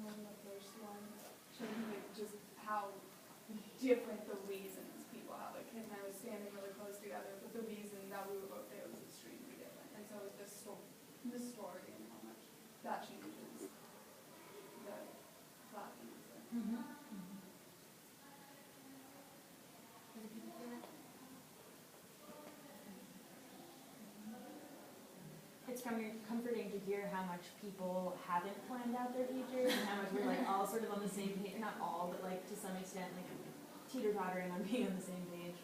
on the first one, showing like just how different the reasons people have. Like Kit and I was standing really close together, but the reason that we were both there was extremely different. And so the story and how much that changes the class answer. Mm-hmm. It's comforting to hear how much people haven't planned out their futures and how much we're like all sort of on the same page, not all, but like to some extent like teeter-tottering on being on the same page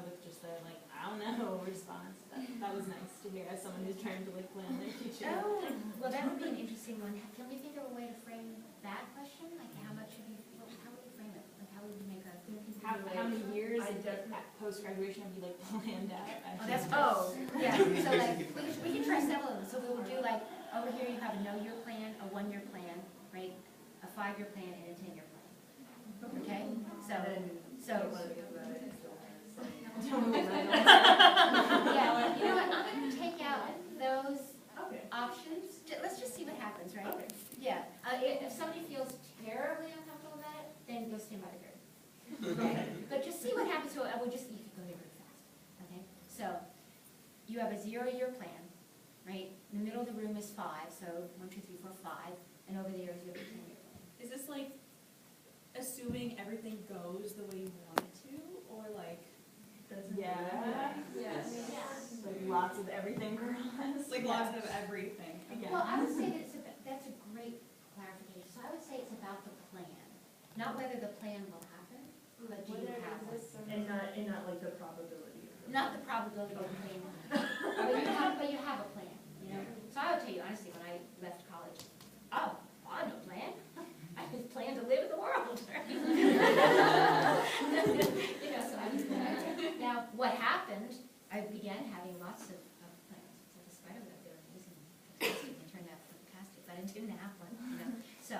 with just the like, I don't know response. That was nice to hear as someone who's trying to like plan their future. Oh, well that would be an interesting one. Can we think of a way to frame that question? Like how much should you, how would you frame it? Like how would you make a, how many years post-graduation have you like planned out? oh that's, yeah, so like, we can try several of them. So we would do like, over here you have a no-year plan, a one-year plan, right? A 5-year plan and a 10-year plan. Okay? So yeah, you know what, I'm going to take out those options. Let's just see what happens, right? Okay. Yeah, if somebody feels terribly uncomfortable about it, then go stand by the curtain. Okay? But just see what happens, so we'll just, you can go here really fast. Okay? So, you have a 0-year plan, right? In the middle of the room is 5, so 1, 2, 3, 4, 5, and over there you have a 10-year plan. Is this like assuming everything goes the way you want it to, or like doesn't? Yeah. Yes. Like lots of everything for us. Like lots of everything. Yeah. Well, I would say that that's a great clarification. So I would say it's about the plan, not whether the plan will happen, but do you have one? And not like the probability of it. Not the probability of the plan. But you have a plan, you know? So I would tell you honestly, when I left college, oh, I had no plan. I just planned to live in the world. You know, so I was now, what happened, I began having lots of plans. So the spider web, they were amazing. Fantastic. They turned out fantastic, but I didn't have one, you know? So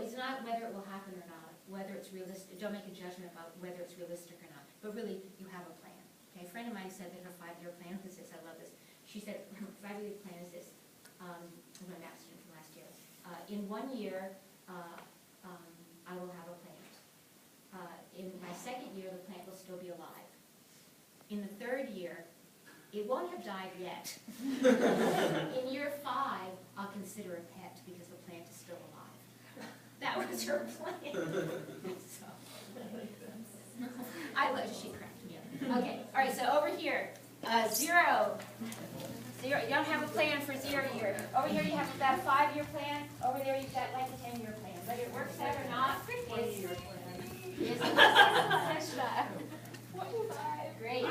it's not whether it will happen or not, whether it's realistic. Don't make a judgment about whether it's realistic or not, but really, you have a plan. Okay, a friend of mine said that her 5-year plan was this. I love this. She said her 5-year plan is this. My math student from last year. In 1 year, I will have a plant. In my 2nd year, the plant will still be alive. In the 3rd year, it won't have died yet. In year 5, I'll consider a pet because the plant is still alive. That was her plan. So, I was, she cracked me up. Okay, all right, so over here, 0. You don't have a plan for 0 year. Over here you have about a 5-year plan. Over there you've got like a 10-year plan. Whether it works out or not is 25. Great.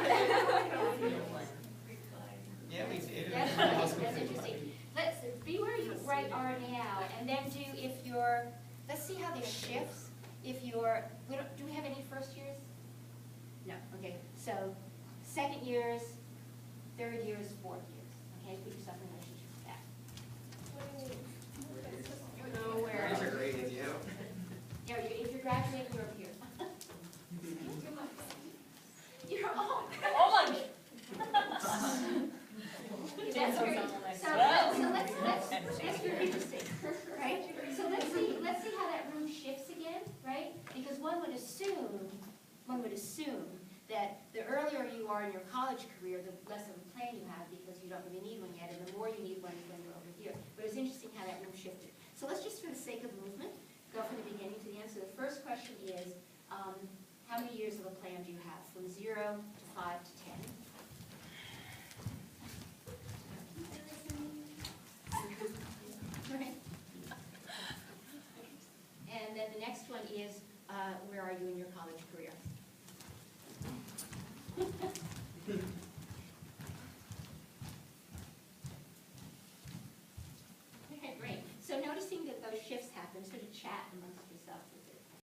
Yeah, we did. That's interesting. Let's be where you right are now, and then do if you're. Let's see how this shifts. If you're, do we have any first years? No. Okay. So 2nd years, 3rd years, 4th years. Okay. Put yourself in relationship with that. Nowhere. These are graded, yeah. Yeah. If you're graduating, you're up here. You're all. Oh my. That's great. So that's very interesting, right? So let's see how that room shifts again, right? Because one would assume that the earlier you are in your college career, the less of a plan you have because you don't really need one yet, and the more you need one is when you're over here. But it's interesting how that room shifted. So let's just, for the sake of movement, go from the beginning to the end. So the first question is, how many years of a plan do you have? From 0 to 5 to 10. Right. And then the next one is, where are you in your college career? Okay, great. So noticing that those shifts happen, sort of chat amongst